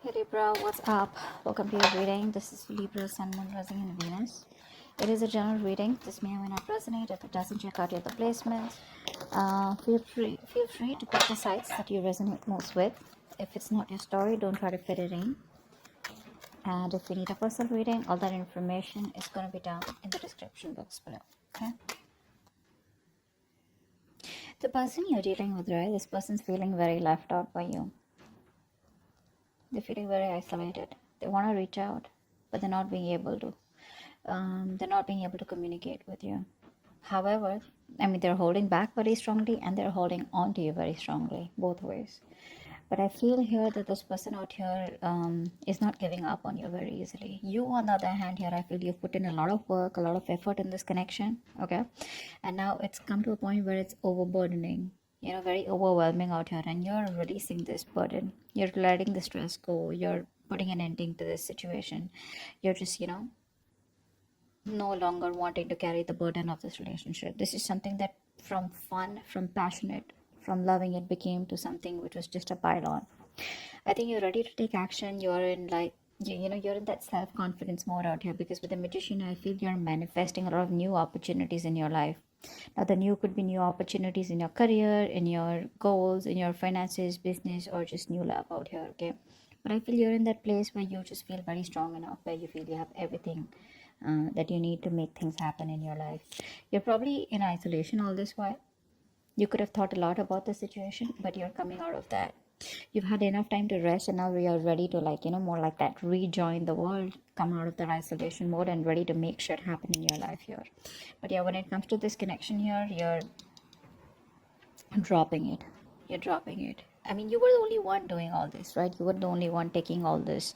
Hey Libra, what's up? Welcome to your reading. This is Libra, Sun, Moon, Rising, and Venus. It is a general reading. This may or may not resonate. If it doesn't, check out your other placements. Feel free to pick the sites that you resonate most with. If it's not your story, don't try to fit it in. And if you need a personal reading, all that information is going to be down in the description box below. Okay. The person you're dealing with, right? This person's feeling very left out by you. They're feeling very isolated. They want to reach out, but they're not being able to. They're not being able to communicate with you. However, they're holding back very strongly and they're holding on to you very strongly, both ways. But I feel here that this person out here is not giving up on you very easily. You, on the other hand, here, I feel you've put in a lot of work, a lot of effort in this connection, okay? And now it's come to a point where it's overburdening, very overwhelming out here, and you're releasing this burden. You're letting the stress go. You're putting an ending to this situation. You're just, no longer wanting to carry the burden of this relationship. This is something that from fun, from passionate, from loving it became to something which was just a pile on. I think you're ready to take action. You're in you're in that self-confidence mode out here, because with the Magician, I feel you're manifesting a lot of new opportunities in your life. Now, the new could be new opportunities in your career, in your goals, in your finances, business, or just new love out here, okay? But I feel you're in that place where you just feel very strong enough, where you feel you have everything that you need to make things happen in your life. You're probably in isolation all this while. You could have thought a lot about the situation, but you're coming out of that. You've had enough time to rest, and now you're ready to, more like that, rejoin the world, come out of that isolation mode, and ready to make shit happen in your life here. But yeah, when it comes to this connection here, you're dropping it. You're dropping it. You were the only one doing all this, right? You were the only one taking all this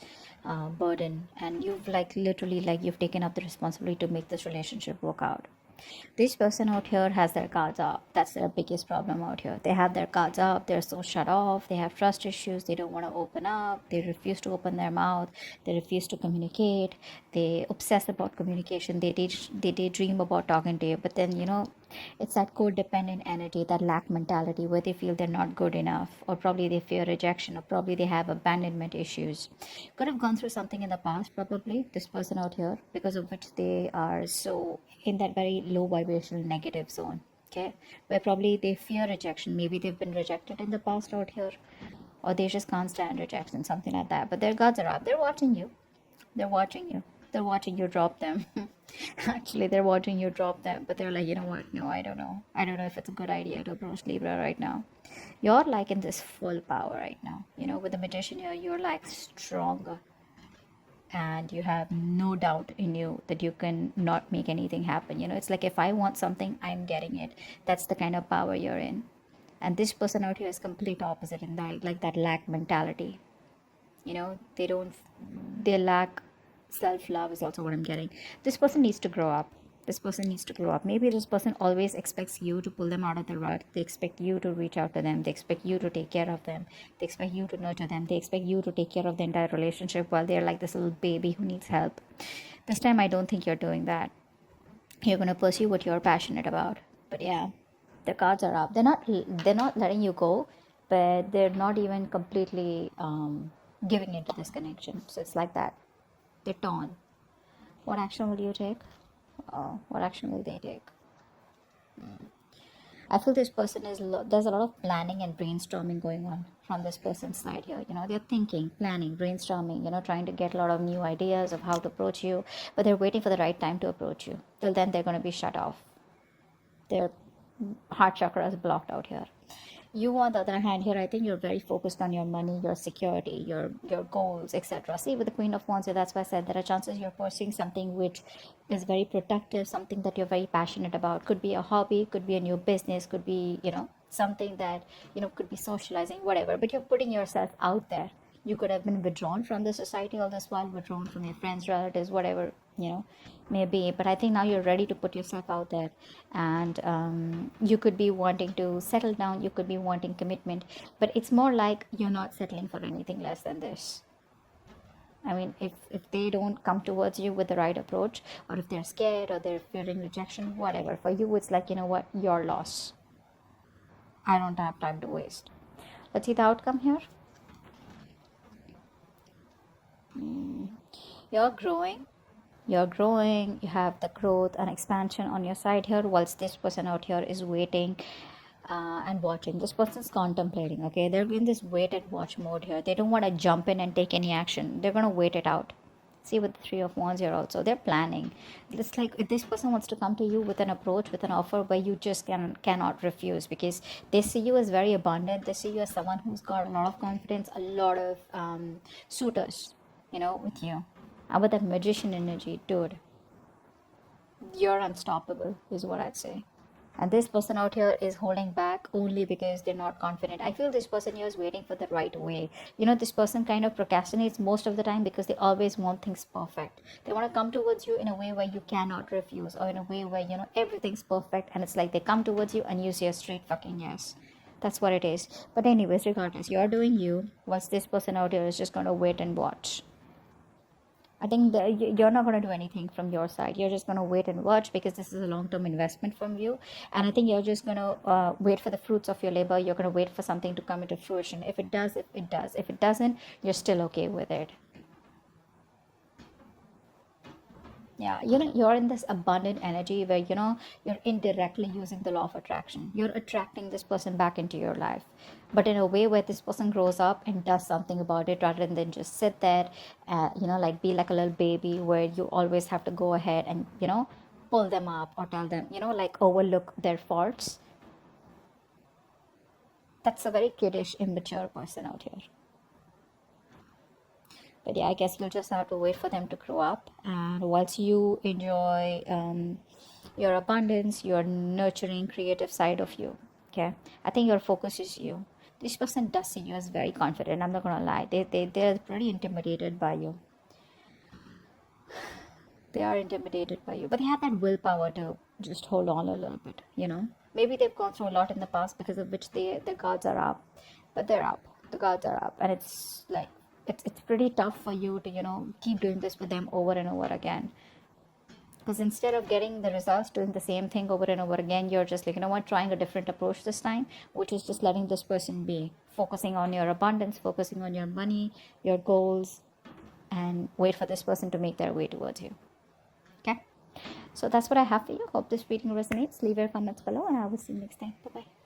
burden, and you've literally you've taken up the responsibility to make this relationship work out. This person out here has their guards up. That's their biggest problem out here. They have their guards up. They're so shut off. They have trust issues. They don't want to open up. They refuse to open their mouth. They refuse to communicate. They obsess about communication. They daydream about talking to you. But then, it's that codependent energy, that lack mentality, where they feel they're not good enough, or probably they fear rejection, or probably they have abandonment issues. Could have gone through something in the past, probably, this person out here, because of which they are so in that very low vibrational negative zone, okay, where probably they fear rejection. Maybe they've been rejected in the past out here, or they just can't stand rejection, something like that. But their guards are up. They're watching you. They're watching you drop them. Actually, they're watching you drop them, but they're like, you know what? No, I don't know. I don't know if it's a good idea to approach Libra right now. You're in this full power right now. With the Magician here, you're stronger. And you have no doubt in you that you can not make anything happen. It's like, if I want something, I'm getting it. That's the kind of power you're in. And this person out here is complete opposite in that lack mentality. They lack self-love is also what I'm getting. This person needs to grow up. Maybe this person always expects you to pull them out of the rut. They expect you to reach out to them. They expect you to take care of them. They expect you to nurture them. They expect you to take care of the entire relationship while they're like this little baby who needs help. This time, I don't think you're doing that. You're going to pursue what you're passionate about. But yeah, the cards are up. They're not letting you go, but they're not even completely giving into this connection. So it's like that. They're torn. What action will you take? What action will they take? I feel this person there's a lot of planning and brainstorming going on from this person's side here. They're thinking, planning, brainstorming, trying to get a lot of new ideas of how to approach you, but they're waiting for the right time to approach you. Till then, they're going to be shut off. Their heart chakra is blocked out here. You, on the other hand, here, I think you're very focused on your money, your security, your goals, etc. See, with the Queen of Wands, that's why I said there are chances you're pursuing something which is very protective, something that you're very passionate about. Could be a hobby, could be a new business, could be, something that, could be socializing, whatever. But you're putting yourself out there. You could have been withdrawn from the society all this while, withdrawn from your friends, relatives, whatever, maybe. But I think now you're ready to put yourself out there. And you could be wanting to settle down. You could be wanting commitment. But it's more like you're not settling for anything less than this. If they don't come towards you with the right approach, or if they're scared, or they're fearing rejection, whatever, for you, it's like, what, your loss. I don't have time to waste. Let's see the outcome here. You're growing. You're growing, you have the growth and expansion on your side here, whilst this person out here is waiting and watching. This person's contemplating, okay? They're in this wait and watch mode here. They don't want to jump in and take any action. They're going to wait it out. See, with the Three of Wands here also, they're planning. It's like if this person wants to come to you with an approach, with an offer where you just cannot refuse, because they see you as very abundant. They see you as someone who's got a lot of confidence, a lot of suitors, with you. And with that magician energy, dude, you're unstoppable, is what I'd say. And this person out here is holding back only because they're not confident. I feel this person here is waiting for the right way. This person kind of procrastinates most of the time because they always want things perfect. They want to come towards you in a way where you cannot refuse, or in a way where, everything's perfect. And it's like they come towards you and you say a straight fucking yes. That's what it is. But anyways, regardless, you're doing you, whilst this person out here is just going to wait and watch. I think that you're not going to do anything from your side. You're just going to wait and watch, because this is a long-term investment from you. And I think you're just going to wait for the fruits of your labor. You're going to wait for something to come into fruition. If it does, it does. If it doesn't, you're still okay with it. Yeah, you're in this abundant energy where, you're indirectly using the law of attraction. You're attracting this person back into your life, but in a way where this person grows up and does something about it, rather than just sit there, like be like a little baby where you always have to go ahead and, pull them up or tell them, like overlook their faults. That's a very kiddish, immature person out here. But yeah, I guess you'll just have to wait for them to grow up. And once you enjoy your abundance, your nurturing, creative side of you, okay, I think your focus is you. This person does see you as very confident. I'm not gonna lie. They're pretty intimidated by you. They are intimidated by you, but they have that willpower to just hold on a little bit. Maybe they've gone through a lot in the past, because of which their guards are up, but they're up. The guards are up, and it's like it's pretty tough for you to keep doing this with them over and over again. Because instead of getting the results, doing the same thing over and over again, you're just like, what, trying a different approach this time, which is just letting this person be, focusing on your abundance, focusing on your money, your goals, and wait for this person to make their way towards you. Okay, so that's what I have for you. Hope this reading resonates. Leave your comments below, and I will see you next time. Bye bye.